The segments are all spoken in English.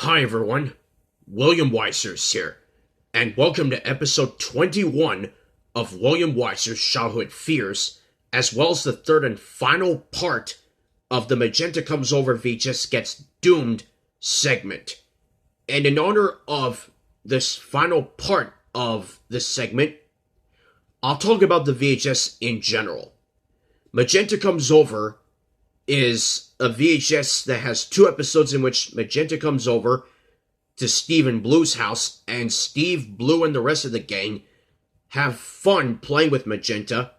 Hi everyone, William Weyser's here, and welcome to episode 21 of William Weyser's Childhood Fears, as well as the third and final part of the Magenta Comes Over VHS Gets Doomed segment. And in honor of this final part of this segment, I'll talk about the VHS in general. Magenta Comes Over is a VHS that has two episodes in which Magenta comes over to Steve and Blue's house, and Steve, Blue, and the rest of the gang have fun playing with Magenta,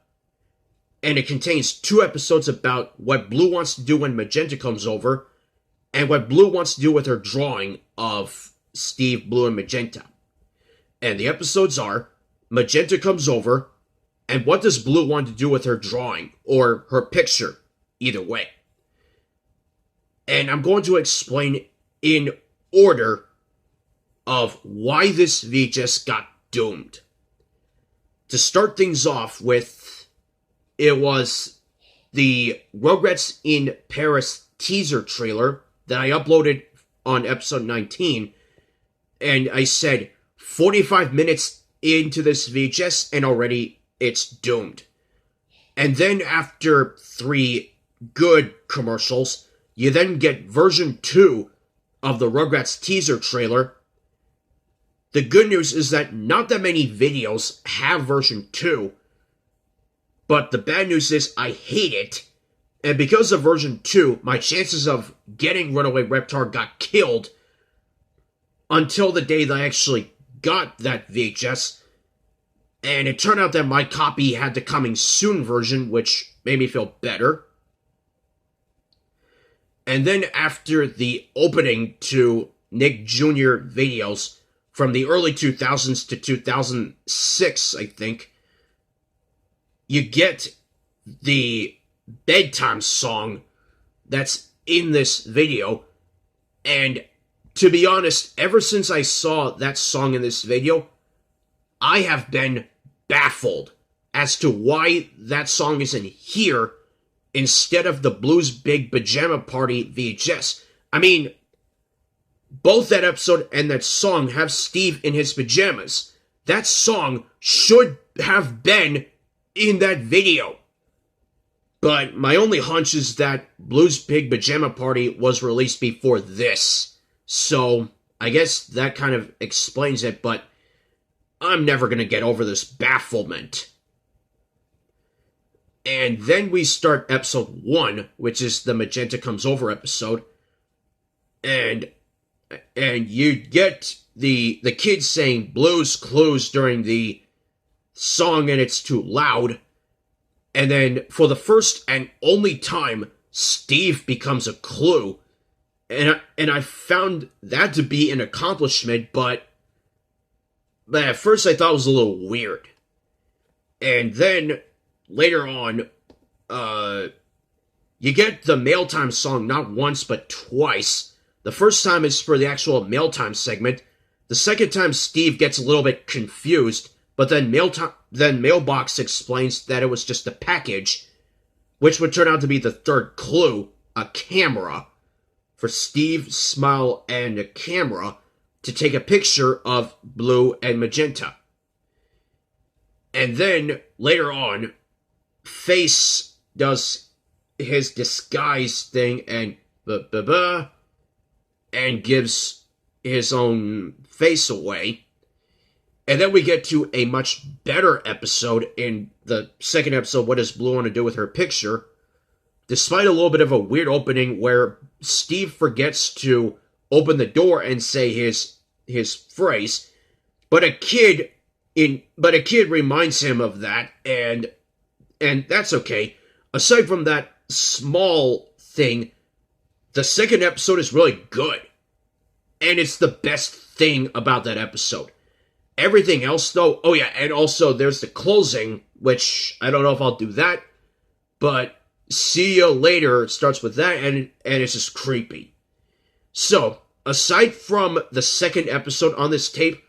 and it contains two episodes about what Blue wants to do when Magenta comes over, and what Blue wants to do with her drawing of Steve, Blue, and Magenta. And the episodes are Magenta Comes Over, and what does Blue want to do with her drawing, or her picture, either way. And I'm going to explain in order of why this VHS got doomed. To start things off with, it was the Rugrats in Paris teaser trailer that I uploaded on episode 19, and I said 45 minutes into this VHS and already it's doomed. And then after 3 good commercials, you then get version 2 of the Rugrats teaser trailer. The good news is that not that many videos have version 2, but the bad news is I hate it, and because of version 2, my chances of getting Runaway Reptar got killed until the day that I actually got that VHS, and it turned out that my copy had the coming soon version, which made me feel better. And then after the opening to Nick Jr. videos from the early 2000s to 2006, I think, you get the bedtime song that's in this video. And to be honest, ever since I saw that song in this video, I have been baffled as to why that song isn't here instead of the Blue's Big Pajama Party VHS. I mean, both that episode and that song have Steve in his pajamas. That song should have been in that video. But my only hunch is that Blue's Big Pajama Party was released before this. So I guess that kind of explains it, but I'm never going to get over this bafflement. And then we start episode 1, which is the Magenta Comes Over episode. And you get the kids saying Blue's Clues during the song, and it's too loud. And then for the first and only time, Steve becomes a clue. And I found that to be an accomplishment, but at first I thought it was a little weird. And then later on, you get the Mail Time song not once but twice. The first time is for the actual Mail Time segment. The second time Steve gets a little bit confused, but then Mailbox explains that it was just a package, which would turn out to be the third clue, a camera, for Steve, Smile, and a camera to take a picture of Blue and Magenta. And then later on, Face does his disguise thing and and gives his own face away. And then we get to a much better episode in the second episode, What Does Blue Want to Do With Her Picture? Despite a little bit of a weird opening where Steve forgets to open the door and say his phrase, but a kid reminds him of that, and that's okay. Aside from that small thing, the second episode is really good. And it's the best thing about that episode. Everything else, though, oh yeah, and also there's the closing, which I don't know if I'll do that, but See You Later starts with that, and it's just creepy. So, aside from the second episode on this tape,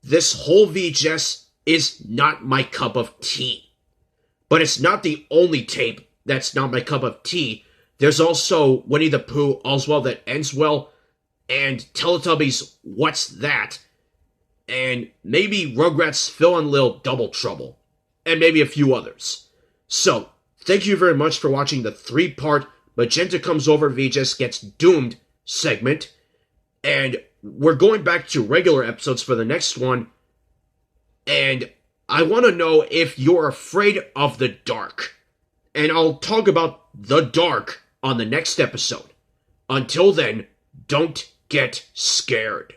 this whole VHS is not my cup of tea. But it's not the only tape that's not my cup of tea. There's also Winnie the Pooh, All's Well That Ends Well, and Teletubbies What's That, and maybe Rugrats Phil and Lil Double Trouble, and maybe a few others. So, thank you very much for watching the 3-part Magenta Comes Over VHS Gets Doomed segment, and we're going back to regular episodes for the next one, and I want to know if you're afraid of the dark. And I'll talk about the dark on the next episode. Until then, don't get scared.